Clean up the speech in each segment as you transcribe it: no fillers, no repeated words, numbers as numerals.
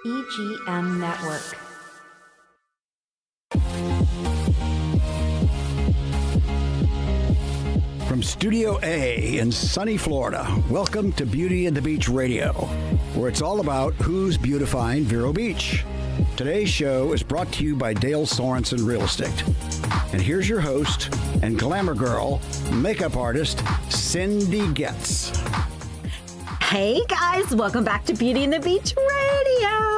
EGM Network. From Studio A in sunny Florida, welcome to Beauty and the Beach Radio, where it's all about who's beautifying Vero Beach. Today's show is brought to you by Dale Sorensen Real Estate. And here's your host and glamour girl, makeup artist, Cindy Getz. Hey guys, welcome back to Beauty and the Beach Radio.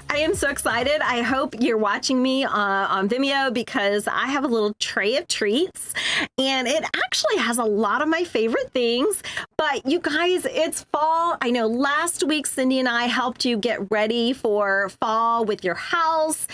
I am so excited. I hope you're watching me on Vimeo because I have a little tray of treats and it actually has a lot of my favorite things. But you guys, it's fall. I know last week Cindy and I helped you get ready for fall with your house.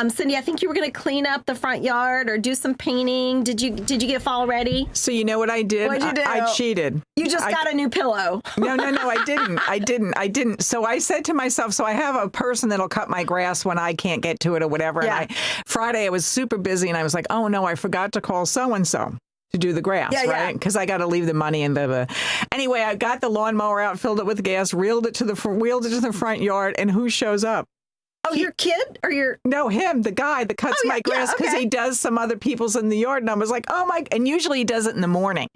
Cindy, I think you were going to clean up the front yard or do some painting. Did you get fall ready? So you know what I did? What'd you do? I cheated. You just got a new pillow. No, I didn't. So I said to myself, so I have a person that'll cut my grass when I can't get to it or whatever. Yeah. And Friday I was super busy and I was like, oh no, I forgot to call so-and-so to do the grass, right? Because I got to leave the money in the. Anyway, I got the lawnmower out, filled it with gas, wheeled it to the front yard, and who shows up? Oh, your kid or your... No, him, the guy that cuts my grass because he does some other people's in the yard. And I was like, oh my, and usually he does it in the morning.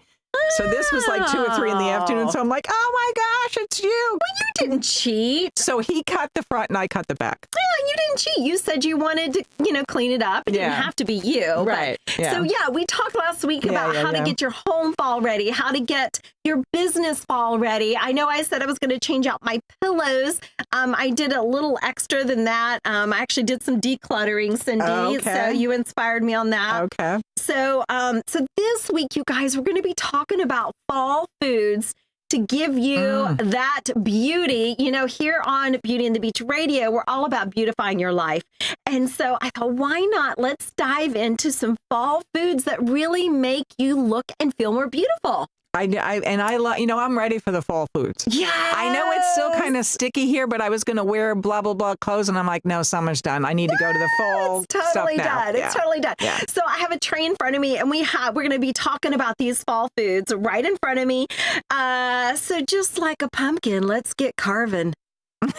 So this was like 2 or 3 in the afternoon. So I'm like, oh my gosh, it's you. Well, you didn't cheat. So he cut the front and I cut the back. Yeah, you didn't cheat. You said you wanted to, clean it up. It didn't have to be you. Right. So we talked last week about how to get your home fall ready, how to get your business fall ready. I know I said I was going to change out my pillows. I did a little extra than that. I actually did some decluttering, Cindy. Okay. So you inspired me on that. Okay. So this week, you guys, we're going to be talking about fall foods to give you that beauty. You know, here on Beauty and the Beach Radio, we're all about beautifying your life. And so I thought, why not? Let's dive into some fall foods that really make you look and feel more beautiful. I love, I'm ready for the fall foods. Yeah. I know it's still kind of sticky here, but I was going to wear blah, blah, blah clothes. And I'm like, no, summer's done. I need to go to the fall It's totally stuff now. done. It's totally done. Yeah. So I have a tray in front of me and we're going to be talking about these fall foods right in front of me. So just like a pumpkin, let's get carving. Okay,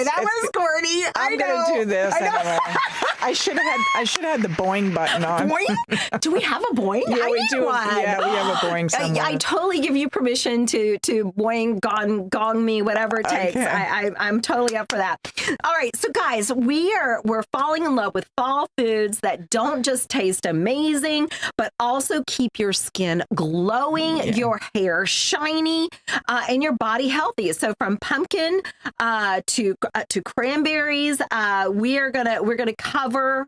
that was corny. I'm going to do this anyway. I should have had the boing button on. Boing? Do we have a boing? Yeah, I we need do. One. Yeah, we have a boing somewhere. I totally give you permission to boing, gong me, whatever it takes. Okay. I'm totally up for that. All right, so guys, we're falling in love with fall foods that don't just taste amazing, but also keep your skin glowing, your hair shiny, and your body healthy. So from pumpkin to cranberries, we're gonna cover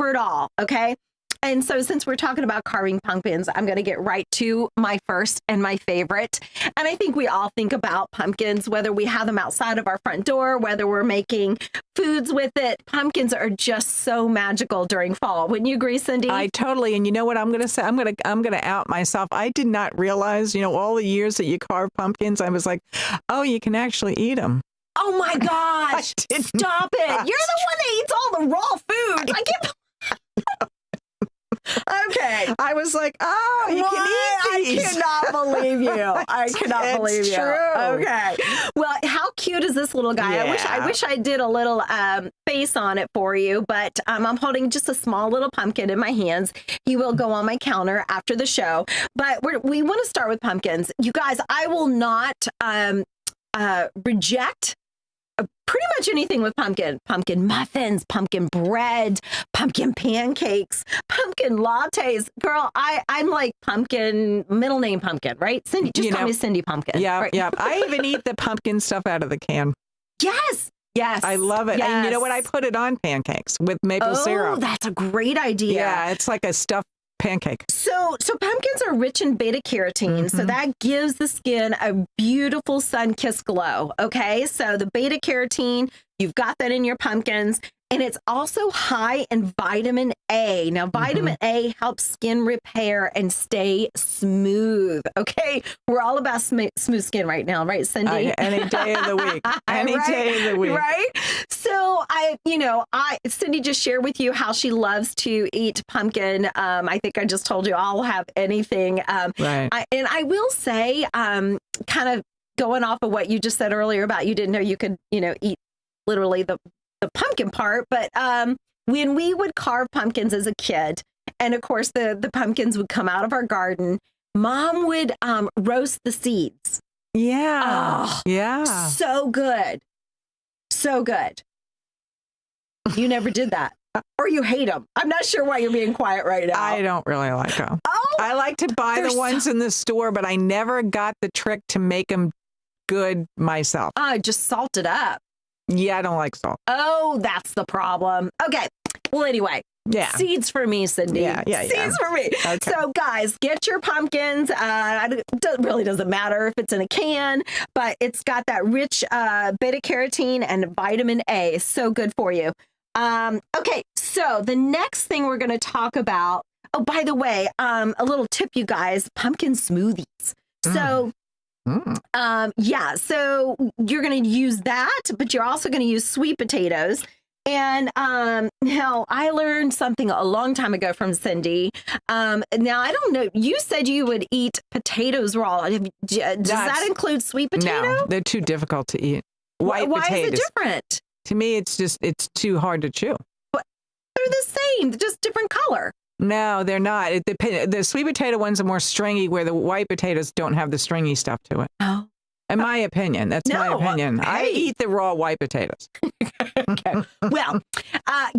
it all. Okay. And so since we're talking about carving pumpkins, I'm going to get right to my first and my favorite. And I think we all think about pumpkins, whether we have them outside of our front door, whether we're making foods with it. Pumpkins are just so magical during fall. Wouldn't you agree, Cindy? I totally. And you know what I'm going to say? I'm going to out myself. I did not realize, all the years that you carve pumpkins, I was like, oh, you can actually eat them. Oh my gosh. Stop it. You're the one that eats all the raw food. I can't. Okay. I was like, oh, you can eat these. I cannot believe you. I cannot believe you. True. Okay. Well, how cute is this little guy? Yeah. I wish I did a little face on it for you, but I'm holding just a small little pumpkin in my hands. He will go on my counter after the show, but we want to start with pumpkins. You guys, I will not reject pretty much anything with pumpkin muffins, pumpkin bread, pumpkin pancakes, pumpkin lattes. Girl, I'm like pumpkin, middle name pumpkin, right? Cindy, just call me Cindy Pumpkin. Yeah, right? yeah. I even eat the pumpkin stuff out of the can. Yes. I love it. Yes. And you know what? I put it on pancakes with maple syrup. Oh, that's a great idea. Yeah, it's like a stuffed pancake. So pumpkins are rich in beta carotene, so that gives the skin a beautiful sun-kissed glow. Okay, so the beta carotene, you've got that in your pumpkins. And it's also high in vitamin A. Now, vitamin A helps skin repair and stay smooth. Okay. We're all about smooth skin right now, right, Cindy? Any day of the week. Any day of the week. Right. So Cindy just shared with you how she loves to eat pumpkin. I think I just told you I'll have anything. Right. I will say, kind of going off of what you just said earlier about you didn't know you could, eat literally the pumpkin part. But when we would carve pumpkins as a kid, and of course the pumpkins would come out of our garden, Mom would roast the seeds. Yeah. Oh, yeah. So good. So good. You never did that. Or you hate them. I'm not sure why you're being quiet right now. I don't really like them. Oh, I like to buy the ones in the store, but I never got the trick to make them good myself. Just salt it up. Yeah, I don't like salt. Oh, that's the problem. Okay. Well, anyway. Yeah. Seeds for me, Cindy. Yeah. Seeds for me. Okay. So, guys, get your pumpkins. It really doesn't matter if it's in a can, but it's got that rich beta carotene and vitamin A. So good for you. Okay, so the next thing we're going to talk about. Oh, by the way, a little tip, you guys: pumpkin smoothies. So. So you're going to use that, but you're also going to use sweet potatoes. And now I learned something a long time ago from Cindy. Now, I don't know. You said you would eat potatoes raw. Does that include sweet potato? No, they're too difficult to eat. White Why potatoes. is it different? To me, it's too hard to chew. But they're the same, just different color. No, they're not. The sweet potato ones are more stringy, where the white potatoes don't have the stringy stuff to it. Oh. In my opinion, that's my opinion. I eat the raw white potatoes. Okay. Well,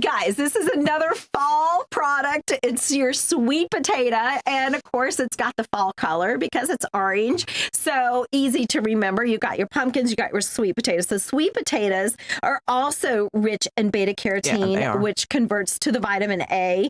guys, this is another fall product. It's your sweet potato. And of course, it's got the fall color because it's orange. So easy to remember. You got your pumpkins, you got your sweet potatoes. So sweet potatoes are also rich in beta carotene, which converts to the vitamin A.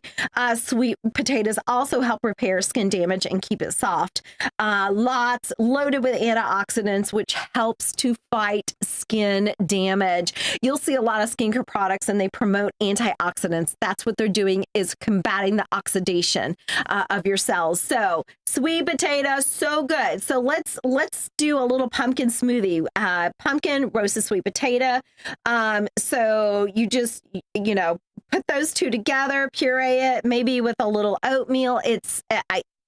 Sweet potatoes also help repair skin damage and keep it soft. Loaded with antioxidants, which helps to fight skin damage. You'll see a lot of skincare products and they promote antioxidants. That's what they're doing, is combating the oxidation of your cells. So sweet potato, so good. So let's do a little pumpkin smoothie. Pumpkin, roasted sweet potato. So you just, put those two together, puree it, maybe with a little oatmeal.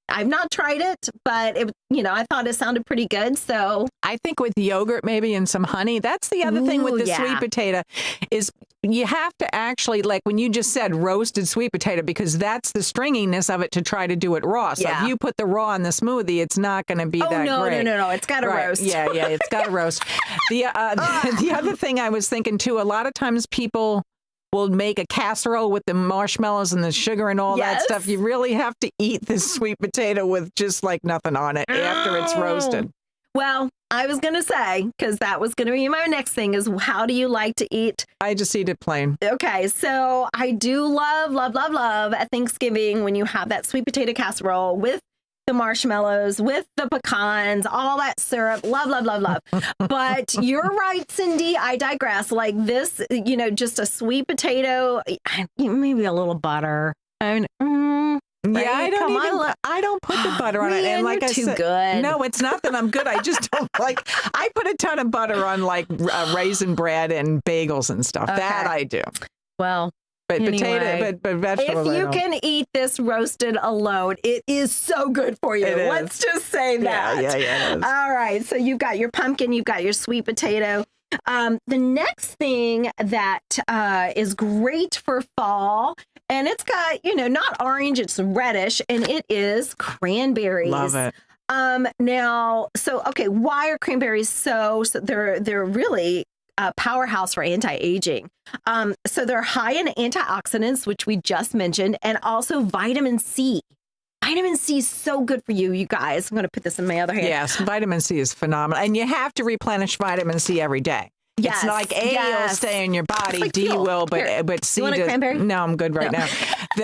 I've not tried it, but I thought it sounded pretty good. So I think with yogurt maybe and some honey. That's the other thing with the sweet potato is you have to actually, like when you just said roasted sweet potato, because that's the stringiness of it to try to do it raw. So if you put the raw in the smoothie, it's not going to be that great. No. It's got to roast. Yeah, it's got to roast. The other thing I was thinking too, a lot of times people will make a casserole with the marshmallows and the sugar and all that stuff. You really have to eat this sweet potato with just like nothing on it after it's roasted. Well, I was going to say, because that was going to be my next thing, is how do you like to eat? I just eat it plain. Okay, so I do love at Thanksgiving when you have that sweet potato casserole with the marshmallows, with the pecans, all that syrup. Love. But you're right, Cindy. I digress. Like this, just a sweet potato, maybe a little butter. Yeah, right? I don't put the butter on it. And like you're I too said, good. No, it's not that I'm good. I just don't I put a ton of butter on like raisin bread and bagels and stuff. Okay. That I do. Well, but anyway, potato, but vegetables. If you can eat this roasted alone, it is so good for you. Let's just say that. Yeah, it is. All right. So you've got your pumpkin, you've got your sweet potato. The next thing that is great for fall, and it's got, not orange, it's reddish, and it is cranberries. Love it. Now, why are cranberries so they're really a powerhouse for anti-aging. So they're high in antioxidants, which we just mentioned, and also vitamin C. Vitamin C is so good for you, you guys. I'm going to put this in my other hand. Yes, vitamin C is phenomenal. And you have to replenish vitamin C every day. Yes, it's like A will stay in your body, like D will, but C you want a cranberry? No, I'm good right now.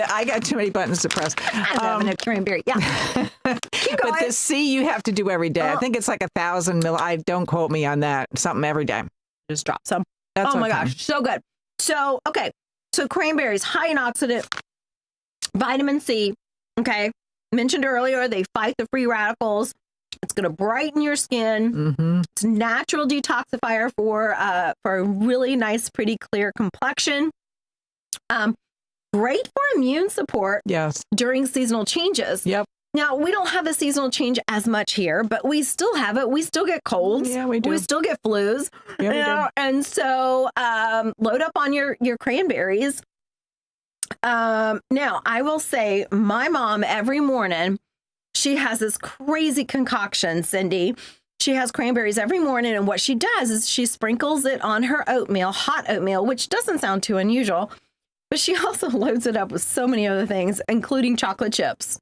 I got too many buttons to press. I don't have a cranberry. Yeah. Keep going. But the C you have to do every day. I think it's like 1,000 mil. Don't quote me on that. Something every day. Just drop some. That's my gosh, so good. So, so cranberries, high in oxidant, vitamin C, mentioned earlier, they fight the free radicals. It's going to brighten your skin. Mm-hmm. It's a natural detoxifier for a really nice, pretty clear complexion. Great for immune support. Yes. During seasonal changes. Yep. Now, we don't have a seasonal change as much here, but we still have it. We still get colds. Yeah, we do. We still get flus. Yeah, we do. And so load up on your cranberries. Now, I will say my mom every morning, she has this crazy concoction, Cindy. She has cranberries every morning. And what she does is she sprinkles it on her oatmeal, hot oatmeal, which doesn't sound too unusual. But she also loads it up with so many other things, including chocolate chips.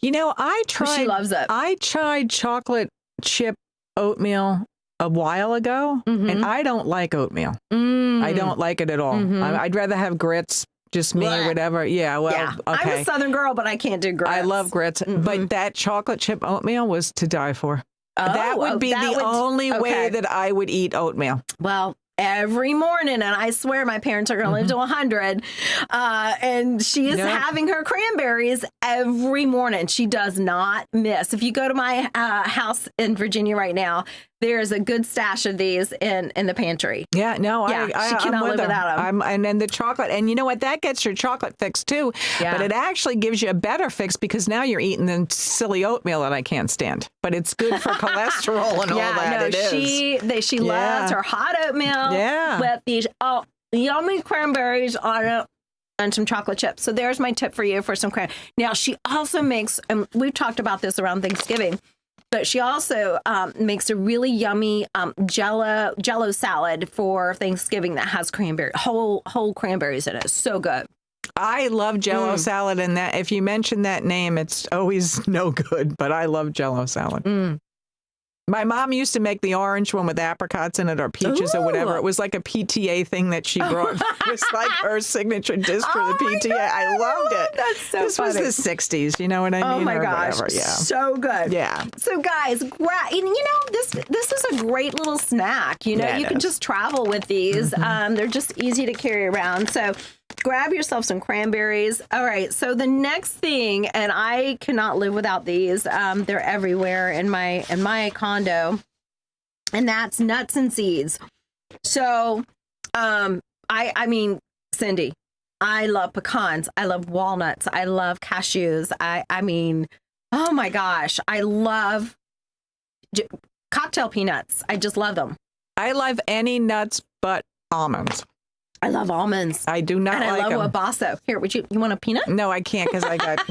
You know, She loves it. I tried chocolate chip oatmeal a while ago, and I don't like oatmeal. I don't like it at all. I'd rather have grits, just me or whatever. Yeah, well, yeah. okay. I'm a Southern girl, but I can't do grits. I love grits, but that chocolate chip oatmeal was to die for. That would be the only way that I would eat oatmeal. Well, every morning, and I swear my parents are going to live to 100, and she is having her cranberries every morning. She does not miss. If you go to my house in Virginia right now, there's a good stash of these in the pantry. Yeah, no, she cannot live without them. And then the chocolate, and you know what? That gets your chocolate fix too. Yeah. But it actually gives you a better fix because now you're eating the silly oatmeal that I can't stand. But it's good for cholesterol and all that. She loves her hot oatmeal with these yummy cranberries on it and some chocolate chips. So there's my tip for you for some cranberries. Now she also makes, and we've talked about this around Thanksgiving, but she also makes a really yummy Jello salad for Thanksgiving that has whole cranberries in it. So good. I love Jello salad, and that if you mention that name, it's always no good. But I love Jello salad. My mom used to make the orange one with apricots in it or peaches or whatever. It was like a PTA thing that she brought. It was like her signature dish for the PTA. God, I loved it. That's so this funny. was the 60s. You know what I mean? Oh my gosh. Whatever. Yeah. So good. Yeah. So guys, this is a great little snack. You know, you can just travel with these. They're just easy to carry around. So grab yourself some cranberries. All right. So the next thing, and I cannot live without these. They're everywhere in my condo, and that's nuts and seeds. So, I mean, Cindy, I love pecans. I love walnuts. I love cashews. I mean, oh my gosh, I love cocktail peanuts. I just love them. I love any nuts but almonds. I love almonds. I do not and like them. I love wabasso. Here, you want a peanut? No, I can't because I'm going to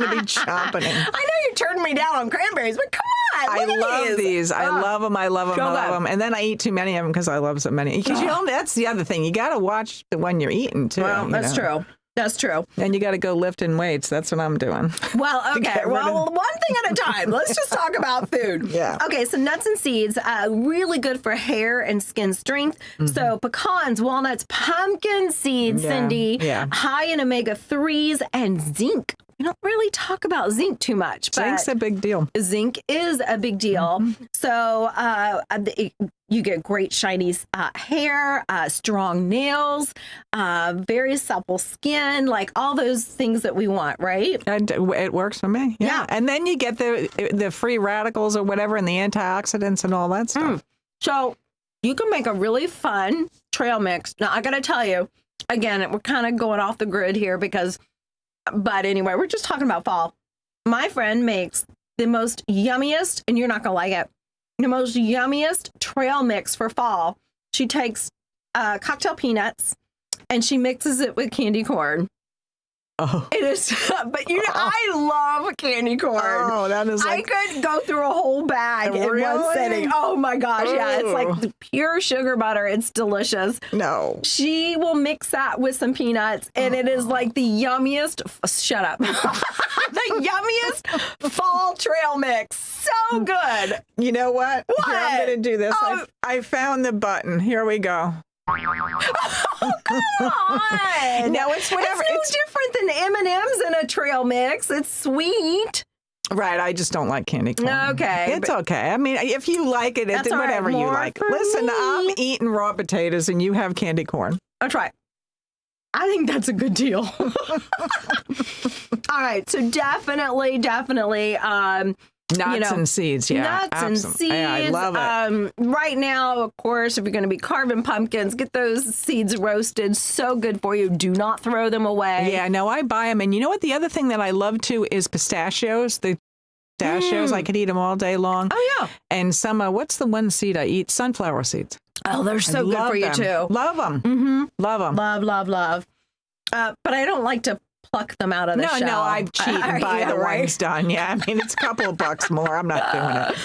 be chomping it. I know you're turning me down on cranberries, but come on. I love these. I love them. I love them. I love them. And then I eat too many of them because I love so many. Because that's the other thing. You got to watch the one you're eating too. Well, that's true. That's true. And you got to go lifting weights. That's what I'm doing. Well, okay. Well, one thing at a time. Let's just talk about food. Yeah. Okay, so nuts and seeds, really good for hair and skin strength. So pecans, walnuts, pumpkin seeds, Cindy, high in omega-3s and zinc. We don't really talk about zinc too much. But Zinc's a big deal. Zinc is a big deal. So you get great shiny hair, strong nails, very supple skin, like all those things that we want, right? And it works for me. Yeah. And then you get the free radicals or whatever and the antioxidants and all that stuff. So you can make a really fun trail mix. Now, I got to tell you, again, we're kind of going off the grid here but anyway, we're just talking about fall. My friend makes the most yummiest, and you're not going to like it, the most yummiest trail mix for fall. She takes cocktail peanuts and she mixes it with candy corn. Oh. It is, but I love candy corn. Oh, that is I could go through a whole bag in one sitting. Oh my gosh, yeah, it's like the pure sugar butter. It's delicious. No. She will mix that with some peanuts, and it is like the yummiest, shut up, the yummiest fall trail mix. So good. You know what? What? Here, I'm going to do this. I found the button. Here we go. Oh, come on. No, it's whatever. It's no different than M&M's in a trail mix. It's sweet. Right. I just don't like candy corn. Okay. It's okay. I mean, if you like it, That's whatever all right. you More like. for Listen, me. I'm eating raw potatoes and you have candy corn. That's right. I think that's a good deal. All right. So definitely, Nuts and seeds, yeah. Nuts and absolutely. seeds. Yeah, I love it. Right now, of course, if you're going to be carving pumpkins, get those seeds roasted. So good for you. Do not throw them away. Yeah, no, I buy them. And you know what? The other thing that I love too is pistachios. The pistachios, I could eat them all day long. Oh, yeah. And some, what's the one seed I eat? Sunflower seeds. Oh, they're so good for you, too. Love them. Mm-hmm. Love them. Love. But I don't like to pluck them out of the shell. No, I cheat and buy the ones done. Yeah, I mean, it's a couple of bucks more. I'm not doing it.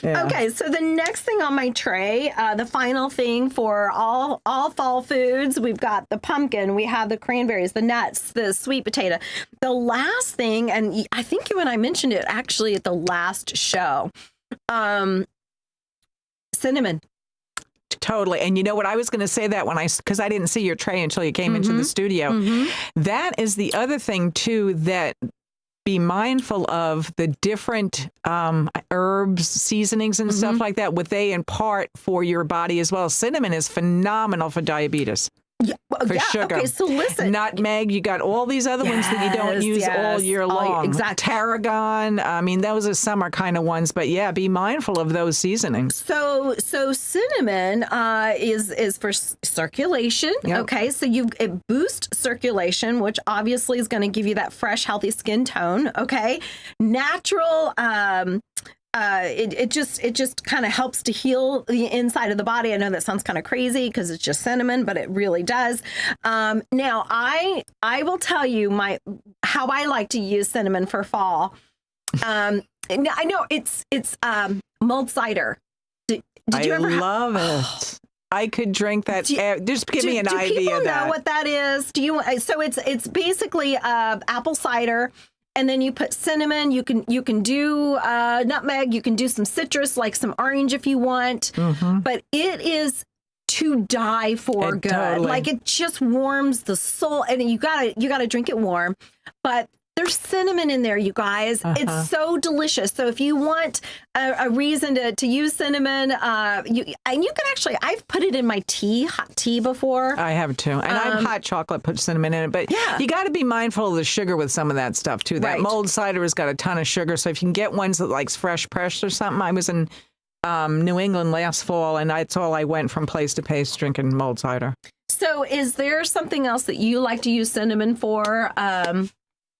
Yeah. Okay, so the next thing on my tray, the final thing for all fall foods, we've got the pumpkin, we have the cranberries, the nuts, the sweet potato. The last thing, and I think you and I mentioned it actually at the last show, cinnamon. Totally. And you know what? I was going to say that because I didn't see your tray until you came into the studio. Mm-hmm. That is the other thing, too, that be mindful of the different herbs, seasonings, and stuff like that, what they impart for your body as well. Cinnamon is phenomenal for diabetes. Yeah, for sugar. Okay, so listen. Nutmeg, you got all these other ones that you don't use all year long. Exactly. Tarragon. I mean, those are summer kind of ones, but yeah, be mindful of those seasonings. So cinnamon is for circulation. Yep. Okay, so it boosts circulation, which obviously is going to give you that fresh, healthy skin tone. Okay, natural. It just kind of helps to heal the inside of the body. I know that sounds kind of crazy because it's just cinnamon, but it really does. Now I will tell you how I like to use cinnamon for fall. I know it's mulled cider. Did you ever? I love it. I could drink that. Just give me an idea of that. Do people know what that is? Do you? So it's basically apple cider. And then you put cinnamon. You can do nutmeg. You can do some citrus, like some orange if you want. Mm-hmm. But it is to die for good. Totally. Like it just warms the soul, and you gotta drink it warm. But there's cinnamon in there, you guys. It's so delicious. So if you want a reason to use cinnamon, you can actually, I've put it in my hot tea before. I have too. And I've hot chocolate, put cinnamon in it. But you got to be mindful of the sugar with some of that stuff too. That mulled cider has got a ton of sugar. So if you can get ones that like fresh pressed or something. I was in New England last fall, and that's all I went from place to place drinking mulled cider. So is there something else that you like to use cinnamon for?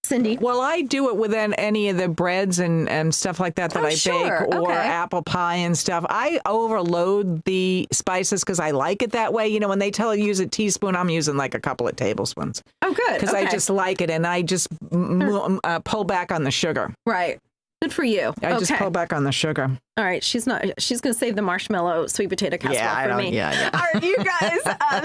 Cindy? Well, I do it with any of the breads and stuff like that I bake, or apple pie and stuff. I overload the spices because I like it that way. You know, when they tell you use a teaspoon, I'm using like a couple of tablespoons. Oh, good. Because I just like it, and I just pull back on the sugar. Right. Good for you. I just pull back on the sugar. All right, she's going to save the marshmallow sweet potato casserole for me. Yeah. All right, you guys.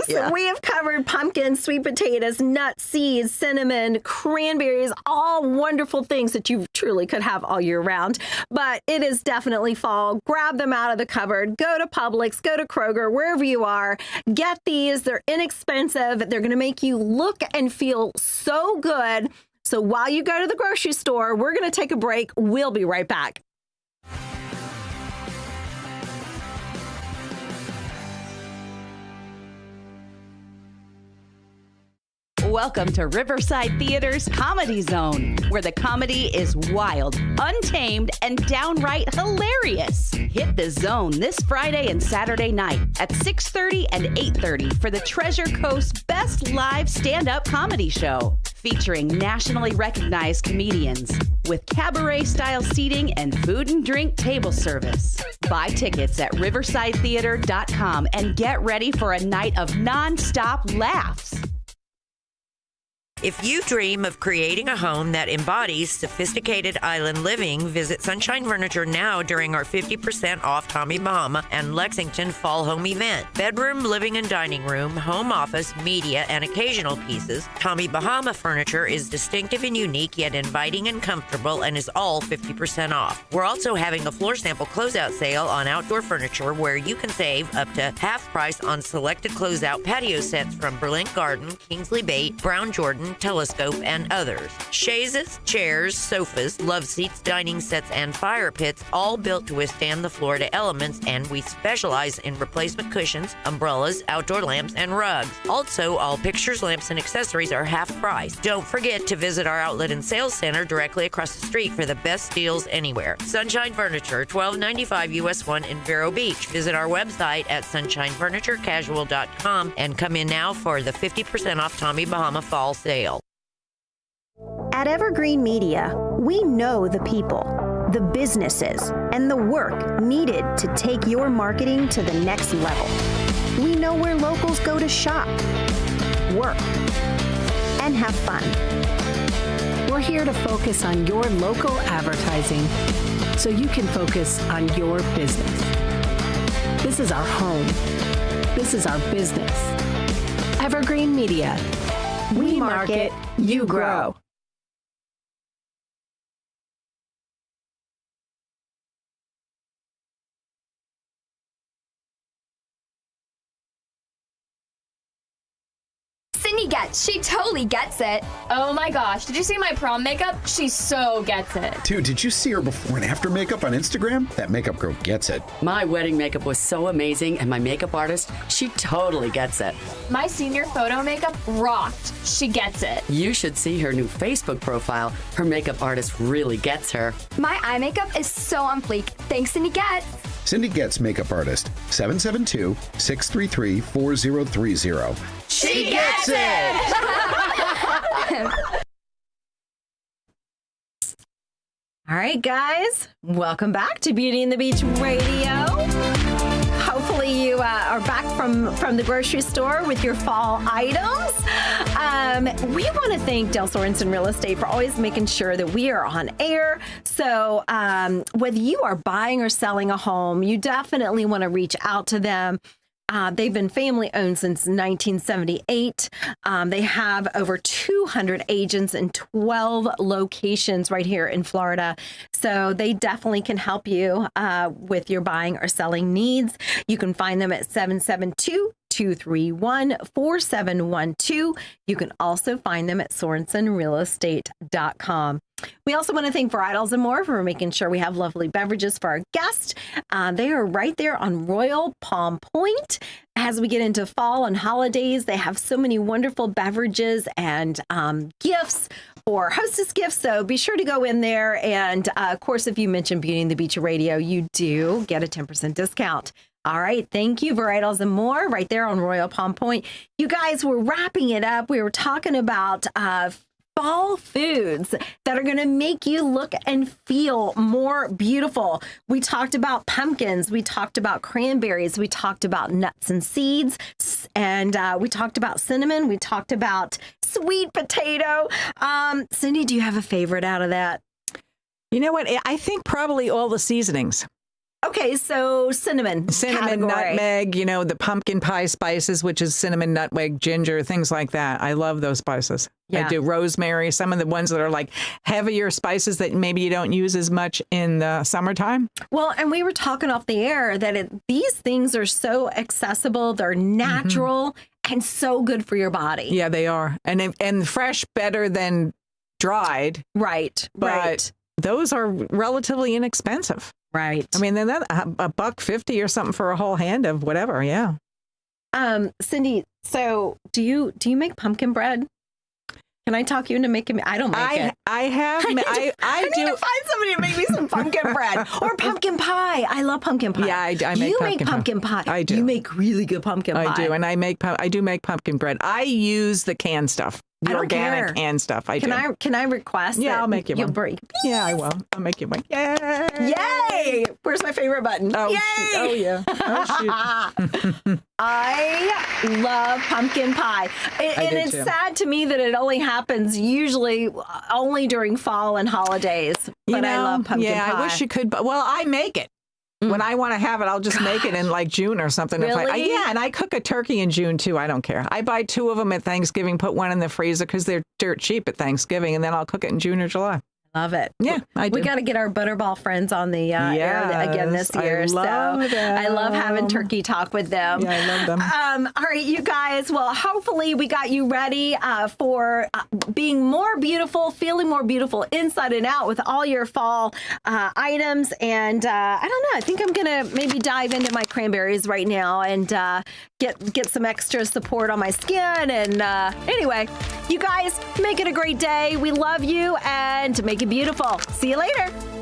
So we have covered pumpkin, sweet potatoes, nuts, seeds, cinnamon, cranberries, all wonderful things that you truly could have all year round. But it is definitely fall. Grab them out of the cupboard. Go to Publix, go to Kroger, wherever you are. Get these. They're inexpensive. They're going to make you look and feel so good. So while you go to the grocery store, we're going to take a break. We'll be right back. Welcome to Riverside Theater's Comedy Zone, where the comedy is wild, untamed, and downright hilarious. Hit the zone this Friday and Saturday night at 6:30 and 8:30 for the Treasure Coast's best live stand-up comedy show, featuring nationally recognized comedians with cabaret-style seating and food and drink table service. Buy tickets at riversidetheater.com and get ready for a night of non-stop laughs. If you dream of creating a home that embodies sophisticated island living, visit Sunshine Furniture now during our 50% off Tommy Bahama and Lexington Fall Home event. Bedroom, living and dining room, home office, media, and occasional pieces, Tommy Bahama furniture is distinctive and unique, yet inviting and comfortable, and is all 50% off. We're also having a floor sample closeout sale on outdoor furniture where you can save up to half price on selected closeout patio sets from Berlin Garden, Kingsley Bait, Brown Jordan, Lighting, Telescope, and others. Chaises, chairs, sofas, love seats, dining sets, and fire pits, all built to withstand the Florida elements, and we specialize in replacement cushions, umbrellas, outdoor lamps, and rugs. Also, all pictures, lamps, and accessories are half price. Don't forget to visit our outlet and sales center directly across the street for the best deals anywhere. Sunshine Furniture, 1295 US 1 in Vero Beach. Visit our website at sunshinefurniturecasual.com and come in now for the 50% off Tommy Bahama fall sale. At Evergreen Media, we know the people, the businesses, and the work needed to take your marketing to the next level. We know where locals go to shop, work, and have fun. We're here to focus on your local advertising so you can focus on your business. This is our home. This is our business. Evergreen Media. We market, you grow. Cindy gets. She totally gets it. Oh my gosh, did you see my prom makeup? She so gets it. Dude, did you see her before and after makeup on Instagram? That makeup girl gets it. My wedding makeup was so amazing, and my makeup artist, she totally gets it. My senior photo makeup rocked. She gets it. You should see her new Facebook profile. Her makeup artist really gets her. My eye makeup is so on fleek. Thanks, Cindy Getz. Cindy Getz Makeup Artist, 772-633-4030. She gets it! All right, guys, welcome back to Beauty and the Beach Radio. Hopefully you are back from the grocery store with your fall items. We want to thank Dale Sorensen Real Estate for always making sure that we are on air. So whether you are buying or selling a home, you definitely want to reach out to them. They've been family owned since 1978. They have over 200 agents in 12 locations right here in Florida. So they definitely can help you with your buying or selling needs. You can find them at 772-231-4712. You can also find them at SorensenRealEstate.com. We also want to thank Varietals and More for making sure we have lovely beverages for our guests. They are right there on Royal Palm Point. As we get into fall and holidays, they have so many wonderful beverages and gifts for hostess gifts. So be sure to go in there. And of course, if you mention Beauty and the Beach Radio, you do get a 10% discount. All right. Thank you, Varietals and More, right there on Royal Palm Point. You guys, we're wrapping it up. We were talking about fall foods that are going to make you look and feel more beautiful. We talked about pumpkins. We talked about cranberries. We talked about nuts and seeds. And we talked about cinnamon. We talked about sweet potato. Cindy, do you have a favorite out of that? You know what? I think probably all the seasonings. Okay, so cinnamon category. Nutmeg, you know, the pumpkin pie spices, which is cinnamon, nutmeg, ginger, things like that. I love those spices. Yeah. I do rosemary, some of the ones that are like heavier spices that maybe you don't use as much in the summertime. Well, and we were talking off the air that these things are so accessible, they're natural, and so good for your body. Yeah, they are. And fresh better than dried. Right, but those are relatively inexpensive. Right. I mean, then that $1.50 or something for a whole hand of whatever. Yeah. Cindy, so do you make pumpkin bread? Can I talk you into making? I don't make it. I have. I need to find somebody to make me some pumpkin bread or pumpkin pie. I love pumpkin pie. Yeah, I make. You make pumpkin pie. I do. You make really good pumpkin pie. I do, and I do make pumpkin bread. I use the canned stuff. The organic canned stuff. Can I request? Yeah, I'll make you one. Yeah, I will. I'll make you one. Yay! Yay! Where's my favorite button? Oh, yay! Shoot. Oh yeah. Oh shoot. I love pumpkin pie, and it's sad to me that it only happens usually only during fall and holidays. But I love pumpkin pie. Yeah, I wish you could. Well, I make it. When I want to have it, I'll just make it in like June or something. Really? And I cook a turkey in June too. I don't care. I buy 2 of them at Thanksgiving, put one in the freezer because they're dirt cheap at Thanksgiving, and then I'll cook it in June or July. Love it. Yeah, I do. We got to get our Butterball friends on the air again this year. I love them. I love having turkey talk with them. Yeah, I love them. All right, you guys. Well, hopefully we got you ready for being more beautiful, feeling more beautiful inside and out with all your fall items. And I don't know. I think I'm going to maybe dive into my cranberries right now and get some extra support on my skin. And anyway, you guys, make it a great day. We love you, and make it beautiful. See you later.